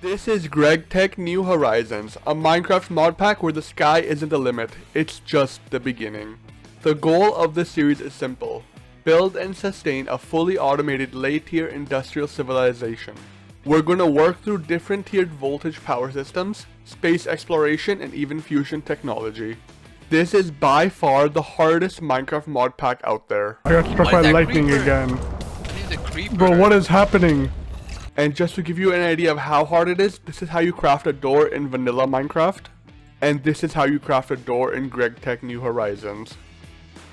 This is GregTech New Horizons, a Minecraft mod pack where the sky isn't the limit, it's just the beginning. The goal of this series is simple: build and sustain a fully automated late-tier industrial civilization. We're gonna work through different tiered voltage power systems, space exploration, and even fusion technology. This is by far the hardest Minecraft mod pack out there. I got struck by lightning again. Bro, what is happening? And just to give you an idea of how hard it is, this is how you craft a door in vanilla Minecraft. And this is how you craft a door in GregTech New Horizons.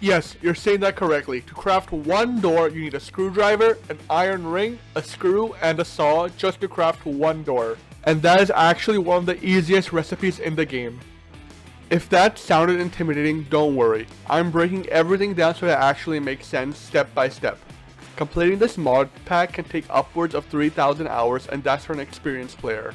Yes, you're saying that correctly. To craft one door, you need a screwdriver, an iron ring, a screw, and a saw just to craft one door. And that is actually one of the easiest recipes in the game. If that sounded intimidating, don't worry. I'm breaking everything down so that it actually makes sense step by step. Completing this mod pack can take upwards of 3,000 hours, and that's for an experienced player.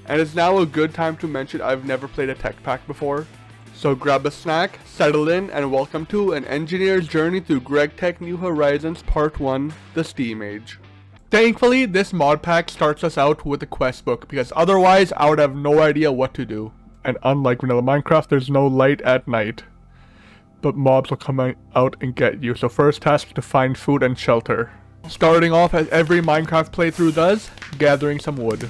And it's now a good time to mention I've never played a tech pack before. So grab a snack, settle in, and welcome to an engineer's journey through GregTech New Horizons Part 1, the Steam Age. Thankfully, this mod pack starts us out with a quest book, because otherwise I would have no idea what to do. And unlike vanilla Minecraft, there's no light at night. But mobs will come out and get you. So first task is to find food and shelter. Starting off as every Minecraft playthrough does, gathering some wood.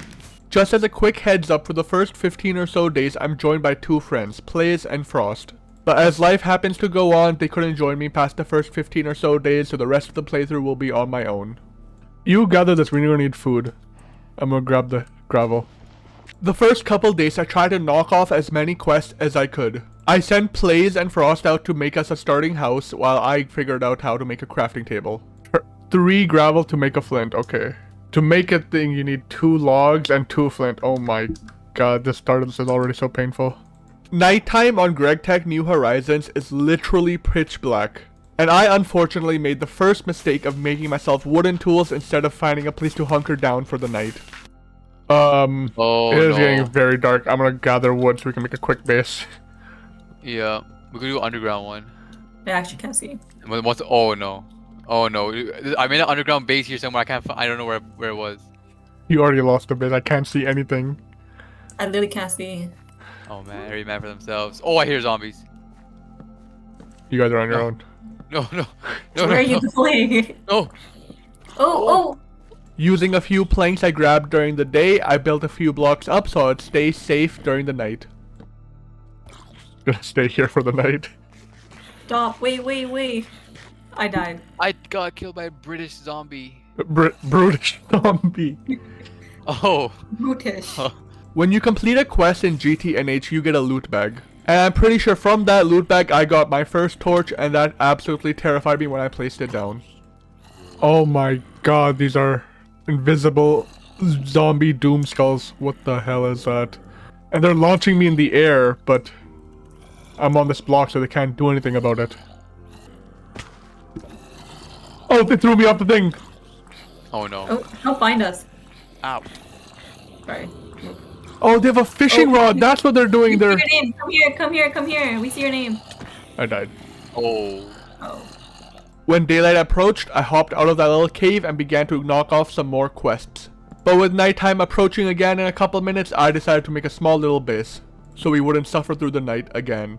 Just as a quick heads up, for the first 15 or so days I'm joined by two friends, Plays and Frost. But as life happens to go on, they couldn't join me past the first 15 or so days, so the rest of the playthrough will be on my own. You gather this, we're gonna need food. I'm gonna grab the gravel. The first couple days I tried to knock off as many quests as I could. I sent Plays and Frost out to make us a starting house while I figured out how to make a crafting table. 3 gravel to make a flint, okay. To make a thing you need 2 logs and 2 flint. Oh my god, the start of this is already so painful. Nighttime on GregTech New Horizons is literally pitch black. And I unfortunately made the first mistake of making myself wooden tools instead of finding a place to hunker down for the night. It is getting very dark. I'm gonna gather wood so we can make a quick base. Yeah, we could do an underground one. I actually can't see. What's? Oh no, oh no! I made an underground base here somewhere. I don't know where it was. You already lost a bit. I can't see anything. I literally can't see. Oh man, they're mad for themselves. Oh, I hear zombies. You guys are on your own. No. Where are you going? No. Oh. Using a few planks I grabbed during the day, I built a few blocks up so I'd stay safe during the night. Gonna stay here for the night. Stop. Wait. I died. I got killed by a British zombie. Brutish zombie. Oh. Brutish. When you complete a quest in GTNH, you get a loot bag. And I'm pretty sure from that loot bag I got my first torch, and that absolutely terrified me when I placed it down. Oh my god, these are invisible zombie doom skulls. What the hell is that? And they're launching me in the air, but I'm on this block so they can't do anything about it. Oh, they threw me off the thing! Oh no. Oh, don't find us. Ow. Sorry. Oh, they have a fishing rod! That's what they're doing there! Your name. Come here. We see your name. I died. Oh. When daylight approached, I hopped out of that little cave and began to knock off some more quests. But with nighttime approaching again in a couple minutes, I decided to make a small little base, so we wouldn't suffer through the night again.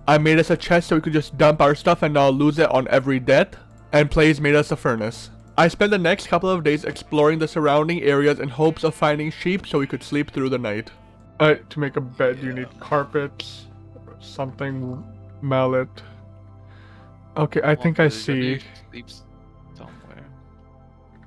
I made us a chest so we could just dump our stuff and not lose it on every death, and Plays made us a furnace. I spent the next couple of days exploring the surrounding areas in hopes of finding sheep so we could sleep through the night. To make a bed you need carpets, something, mallet. Okay, I think I see. Sleeps somewhere.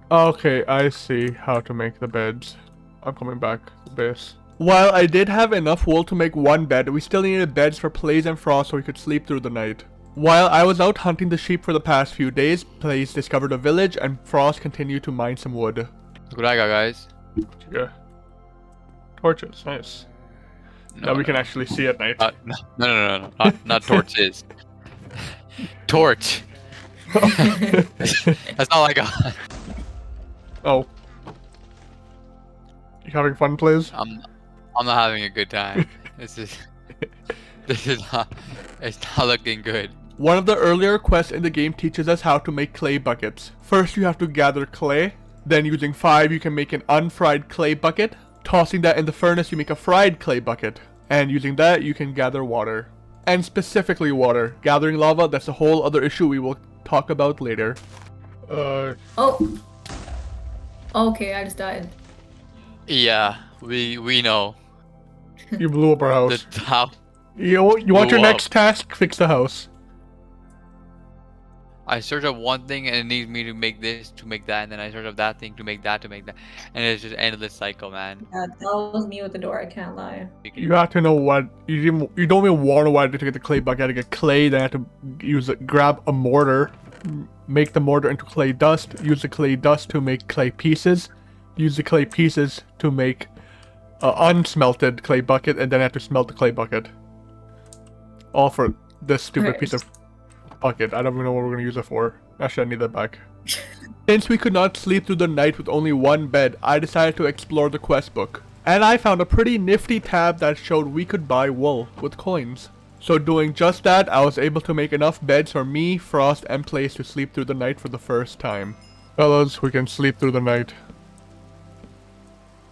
Okay, I see how to make the beds. I'm coming back to base. While I did have enough wool to make one bed, we still needed beds for Plays and Frost so we could sleep through the night. While I was out hunting the sheep for the past few days, Plays discovered a village and Frost continued to mine some wood. Look what I got, guys. Yeah. Torches, nice. Now we can actually see at night. No. Not torches. Torch. That's all I got. Oh. You having fun, Plays? I'm not having a good time. This is not. It's not looking good. One of the earlier quests in the game teaches us how to make clay buckets. First you have to gather clay, Then using 5, you can make an unfried clay bucket. Tossing that in the furnace, you make a fried clay bucket. And using that, you can gather water. And specifically water. Gathering lava, that's a whole other issue we will talk about later. Oh. Okay, I just died. Yeah, we know. You blew up our house. The house. You want your Blew next up. task? Fix the house. I search up one thing and it needs me to make this, to make that, and then I search up that thing to make that, and it's just endless cycle, man. Yeah, that was me with the door, I can't lie. You have to know what you don't even want to to get the clay bucket. You have to get clay. Then you have to grab a mortar, make the mortar into clay dust. Use the clay dust to make clay pieces. Use the clay pieces to make unsmelted clay bucket, and then have to smelt the clay bucket. All for this stupid piece of bucket. I don't even know what we're gonna use it for. Actually, I need that back. Since we could not sleep through the night with only one bed, I decided to explore the quest book. And I found a pretty nifty tab that showed we could buy wool with coins. So doing just that, I was able to make enough beds for me, Frost, and Place to sleep through the night for the first time. Fellas, we can sleep through the night.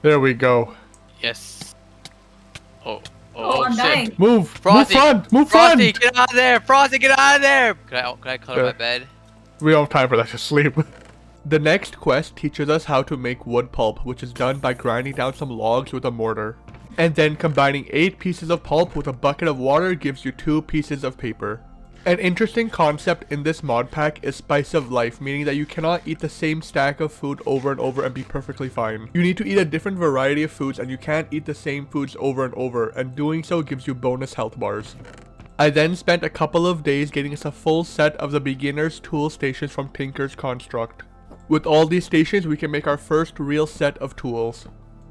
There we go. Yes. Oh. Oh, I'm shit. dying. Move! Frosty, move front! Move Frosty, front! get out of there! Frosty, get out of there! Can I color my bed? We don't have time for that, just sleep. The next quest teaches us how to make wood pulp, which is done by grinding down some logs with a mortar. And then combining 8 pieces of pulp with a bucket of water gives you 2 pieces of paper. An interesting concept in this mod pack is spice of life, meaning that you cannot eat the same stack of food over and over and be perfectly fine. You need to eat a different variety of foods, and you can't eat the same foods over and over, and doing so gives you bonus health bars. I then spent a couple of days getting us a full set of the beginner's tool stations from Tinker's Construct. With all these stations, we can make our first real set of tools.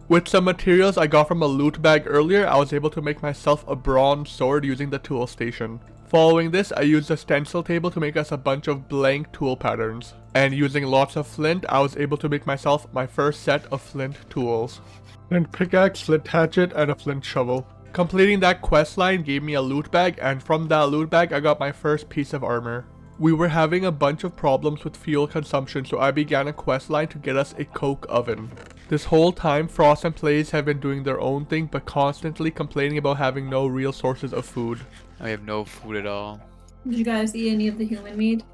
With some materials I got from a loot bag earlier, I was able to make myself a bronze sword using the tool station. Following this, I used a stencil table to make us a bunch of blank tool patterns. And using lots of flint, I was able to make myself my first set of flint tools. Flint pickaxe, flint hatchet, and a flint shovel. Completing that quest line gave me a loot bag, and from that loot bag I got my first piece of armor. We were having a bunch of problems with fuel consumption, so I began a quest line to get us a coke oven. This whole time, Frost and Plays have been doing their own thing, but constantly complaining about having no real sources of food. I have no food at all. Did you guys eat any of the human meat?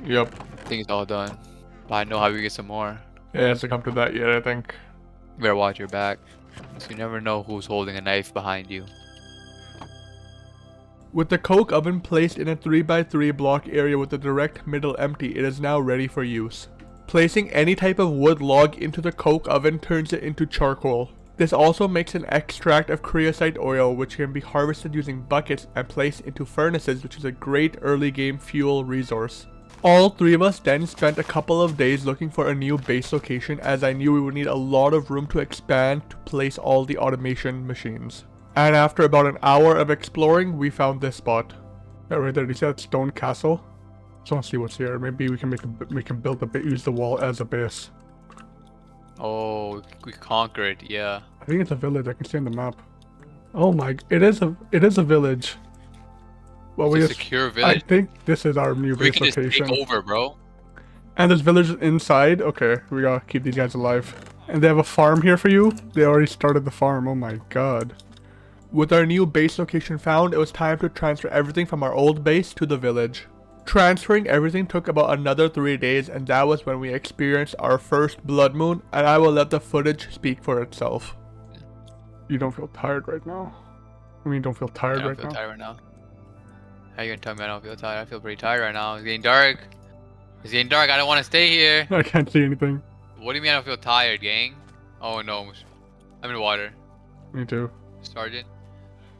Yep. I think it's all done. But I know how we get some more. It hasn't come to that yet, I think. You better watch your back. So you never know who's holding a knife behind you. With the coke oven placed in a 3x3 block area with the direct middle empty, it is now ready for use. Placing any type of wood log into the coke oven turns it into charcoal. This also makes an extract of creosote oil, which can be harvested using buckets and placed into furnaces, which is a great early game fuel resource. All 3 of us then spent a couple of days looking for a new base location, as I knew we would need a lot of room to expand to place all the automation machines. And after about an hour of exploring, we found this spot. Yeah, right there. Do you see that stone castle? Just want to see what's here. Maybe we can build a use the wall as a base. Oh, we conquered, yeah. I think it's a village. I can see on the map. Oh my! It is a village. Well, It's a secure village. I think this is our new We base can just location. take over, bro. And there's villagers inside. Okay, we gotta keep these guys alive. And they have a farm here for you. They already started the farm. Oh my god. With our new base location found, it was time to transfer everything from our old base to the village. Transferring everything took about another 3 days, and that was when we experienced our first blood moon, and I will let the footage speak for itself. You don't feel tired right now? I mean, you don't feel tired I don't right feel now? tired right now. How you gonna tell me I don't feel tired? I feel pretty tired right now. It's getting dark. It's getting dark. I don't want to stay here. I can't see anything. What do you mean I don't feel tired, gang? Oh no. I'm in the water. Me too. Sergeant.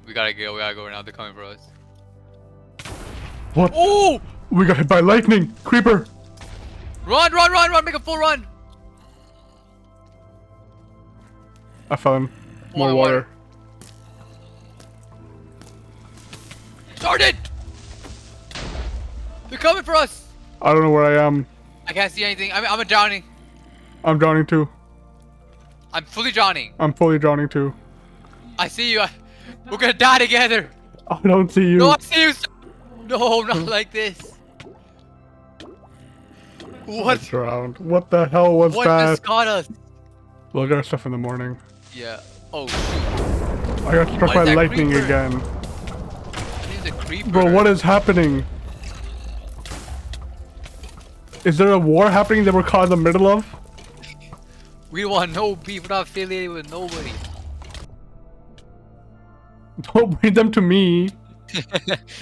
We gotta go right now. They're coming for us. What? Oh! We got hit by lightning! Creeper! Run, run, run, run! Make a full run! I found more water. Sergeant! They're coming for us! I don't know where I am. I can't see anything. I'm drowning. I'm drowning too. I'm fully drowning. I'm fully drowning too. I see you. We're gonna die together. I don't see you. No, I see you. No, not like this. I What? drowned. What the hell was What that? just got us? We'll get our stuff in the morning. Yeah. Oh shoot. I got struck What by is that lightning creeper? again. I think it's a creeper. Bro, what is happening? Is there a war happening that we're caught in the middle of? We don't want no beef. We're not affiliated with nobody. Don't bring them to me.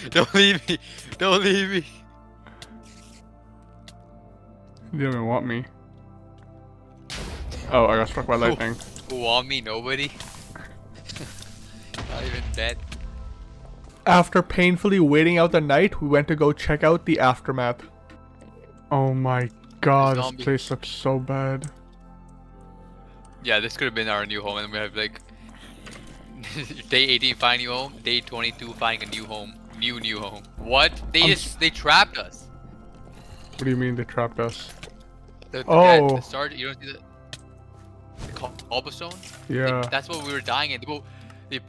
Don't leave me. Don't leave me. You don't even want me. Oh, I got struck by lightning. Who want me? Nobody. Not even dead. After painfully waiting out the night, we went to go check out the aftermath. Oh my god, this Zombie. place looks so bad. Yeah, this could have been our new home, and we have like day 18 finding a new home, day 22 finding a new home, new home. What? They trapped us. What do you mean they trapped us? The start. You don't see the cobblestone? Yeah. That's what we were dying in. They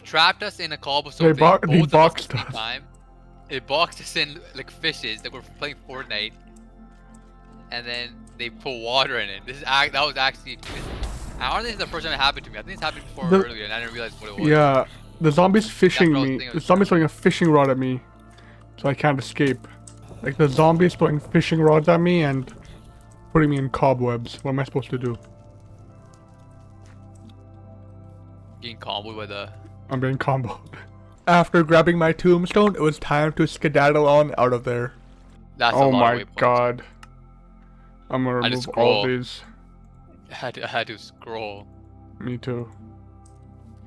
trapped us in a cobblestone. They boxed both of us us. at the same time. They boxed us in like fishes that were playing Fortnite, and then they put water in it. That was actually. I don't think it's the first time it happened to me. I think it's happened before earlier, and I didn't realize what it was. Yeah, the zombie's fishing what I was me. thinking. The zombie's throwing a fishing rod at me, so I can't escape. Like the zombie's throwing fishing rods at me and putting me in cobwebs. What am I supposed to do? Getting comboed with a. I'm being comboed. After grabbing my tombstone, it was time to skedaddle on out of there. That's a Oh lot my of waypoints. god. I'm gonna I just remove all scroll. these. I had to scroll. Me too.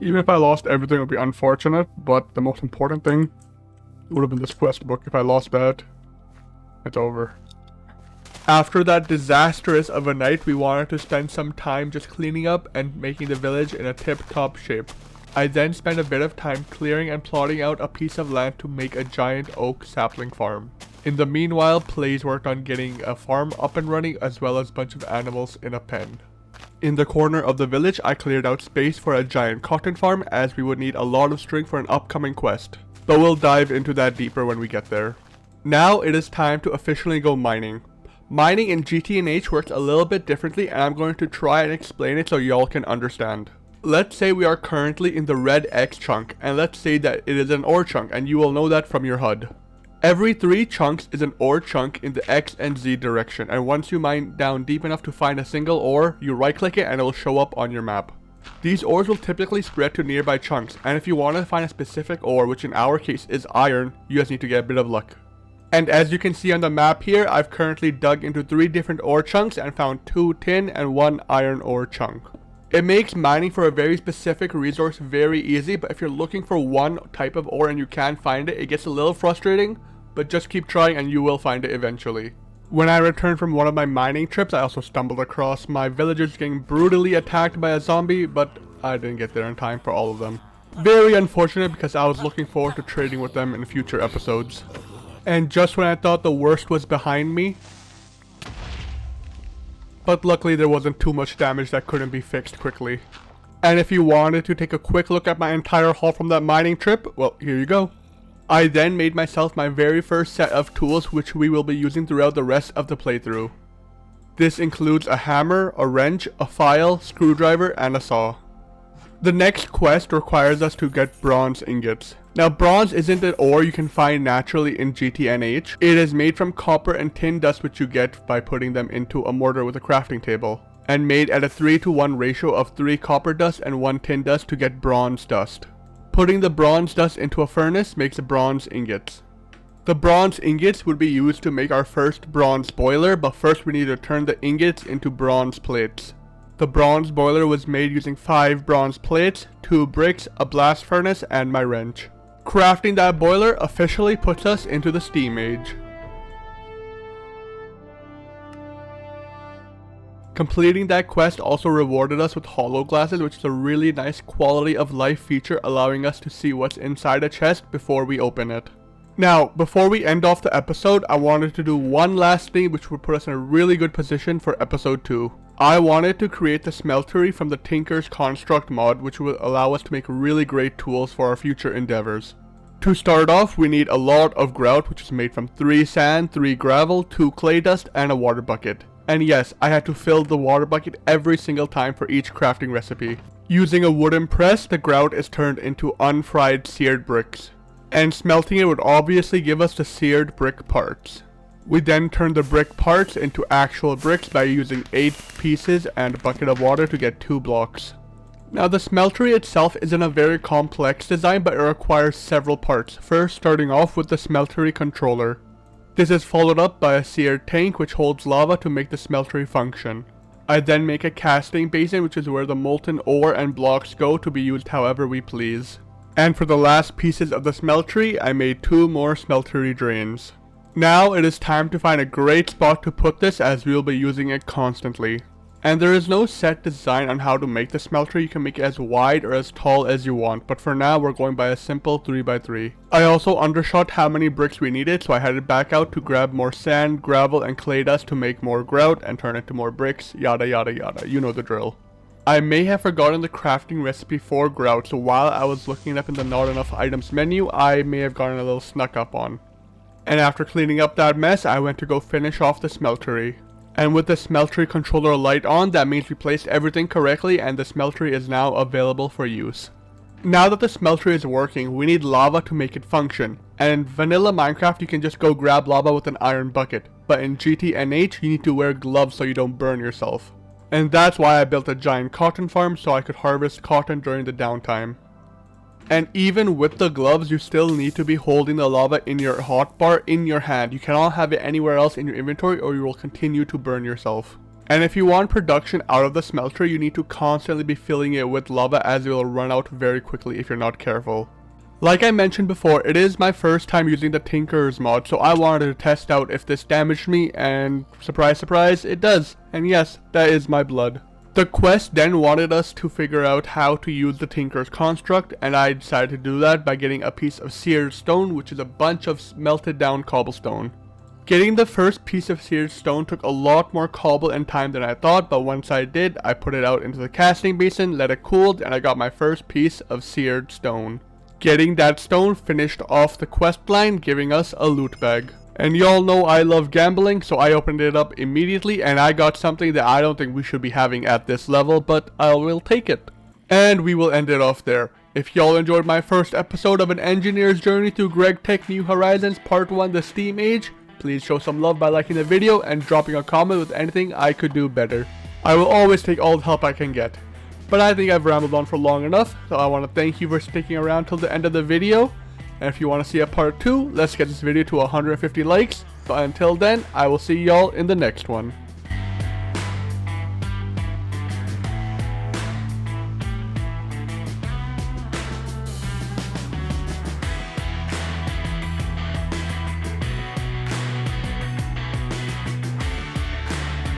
Even if I lost everything, it would be unfortunate, but the most important thing would have been this quest book. If I lost that, it's over. After that disastrous of a night, we wanted to spend some time just cleaning up and making the village in a tip-top shape. I then spent a bit of time clearing and plotting out a piece of land to make a giant oak sapling farm. In the meanwhile, Plays worked on getting a farm up and running as well as a bunch of animals in a pen. In the corner of the village, I cleared out space for a giant cotton farm as we would need a lot of string for an upcoming quest. But we'll dive into that deeper when we get there. Now it is time to officially go mining. Mining in GTNH works a little bit differently, and I'm going to try and explain it so y'all can understand. Let's say we are currently in the red X chunk, and let's say that it is an ore chunk, and you will know that from your HUD. Every 3 chunks is an ore chunk in the X and Z direction, and once you mine down deep enough to find a single ore, you right click it and it will show up on your map. These ores will typically spread to nearby chunks, and if you want to find a specific ore, which in our case is iron, you just need to get a bit of luck. And as you can see on the map here, I've currently dug into 3 different ore chunks and found 2 tin and 1 iron ore chunk. It makes mining for a very specific resource very easy, but if you're looking for one type of ore and you can't find it, it gets a little frustrating, but just keep trying and you will find it eventually. When I returned from one of my mining trips, I also stumbled across my villagers getting brutally attacked by a zombie, but I didn't get there in time for all of them. Very unfortunate because I was looking forward to trading with them in future episodes. And just when I thought the worst was behind me, but luckily there wasn't too much damage that couldn't be fixed quickly. And if you wanted to take a quick look at my entire haul from that mining trip, well, here you go. I then made myself my very first set of tools which we will be using throughout the rest of the playthrough. This includes a hammer, a wrench, a file, screwdriver, and a saw. The next quest requires us to get bronze ingots. Now bronze isn't an ore you can find naturally in GTNH. It is made from copper and tin dust which you get by putting them into a mortar with a crafting table. And made at a 3:1 ratio of 3 copper dust and 1 tin dust to get bronze dust. Putting the bronze dust into a furnace makes bronze ingots. The bronze ingots would be used to make our first bronze boiler, but first we need to turn the ingots into bronze plates. The bronze boiler was made using 5 bronze plates, 2 bricks, a blast furnace, and my wrench. Crafting that boiler officially puts us into the Steam Age. Completing that quest also rewarded us with hollow glasses, which is a really nice quality of life feature allowing us to see what's inside a chest before we open it. Now, before we end off the episode, I wanted to do one last thing which would put us in a really good position for episode 2. I wanted to create the smeltery from the Tinker's Construct mod, which will allow us to make really great tools for our future endeavors. To start off, we need a lot of grout, which is made from 3 sand, 3 gravel, 2 clay dust, and a water bucket. And yes, I had to fill the water bucket every single time for each crafting recipe. Using a wooden press, the grout is turned into unfried seared bricks. And smelting it would obviously give us the seared brick parts. We then turn the brick parts into actual bricks by using 8 pieces and a bucket of water to get 2 blocks. Now the smeltery itself isn't a very complex design, but it requires several parts. First, starting off with the smeltery controller. This is followed up by a seared tank which holds lava to make the smeltery function. I then make a casting basin, which is where the molten ore and blocks go to be used however we please. And for the last pieces of the smeltery, I made 2 more smeltery drains. Now it is time to find a great spot to put this, as we will be using it constantly. And there is no set design on how to make the smeltery. You can make it as wide or as tall as you want, but for now we're going by a simple 3x3. I also undershot how many bricks we needed, so I headed back out to grab more sand, gravel, and clay dust to make more grout and turn it to more bricks, yada yada yada, you know the drill. I may have forgotten the crafting recipe for grout, so while I was looking it up in the not enough items menu, I may have gotten a little snuck up on. And after cleaning up that mess, I went to go finish off the smeltery. And with the smeltery controller light on, that means we placed everything correctly and the smeltery is now available for use. Now that the smeltery is working, we need lava to make it function. And in vanilla Minecraft, you can just go grab lava with an iron bucket. But in GTNH, you need to wear gloves so you don't burn yourself. And that's why I built a giant cotton farm so I could harvest cotton during the downtime. And even with the gloves, you still need to be holding the lava in your hotbar in your hand. You cannot have it anywhere else in your inventory or you will continue to burn yourself. And if you want production out of the smelter, you need to constantly be filling it with lava, as it will run out very quickly if you're not careful. Like I mentioned before, it is my first time using the Tinker's mod, so I wanted to test out if this damaged me, and surprise surprise, it does. And yes, that is my blood. The quest then wanted us to figure out how to use the Tinker's construct, and I decided to do that by getting a piece of seared stone, which is a bunch of melted down cobblestone. Getting the first piece of seared stone took a lot more cobble and time than I thought, but once I did, I put it out into the casting basin, let it cool, and I got my first piece of seared stone. Getting that stone finished off the quest line, giving us a loot bag. And y'all know I love gambling, so I opened it up immediately and I got something that I don't think we should be having at this level, but I will take it. And we will end it off there. If y'all enjoyed my first episode of an engineer's journey through GregTech New Horizons Part 1 The Steam Age, please show some love by liking the video and dropping a comment with anything I could do better. I will always take all the help I can get. But I think I've rambled on for long enough, so I want to thank you for sticking around till the end of the video. And if you want to see a part 2, let's get this video to 150 likes. But until then, I will see y'all in the next one.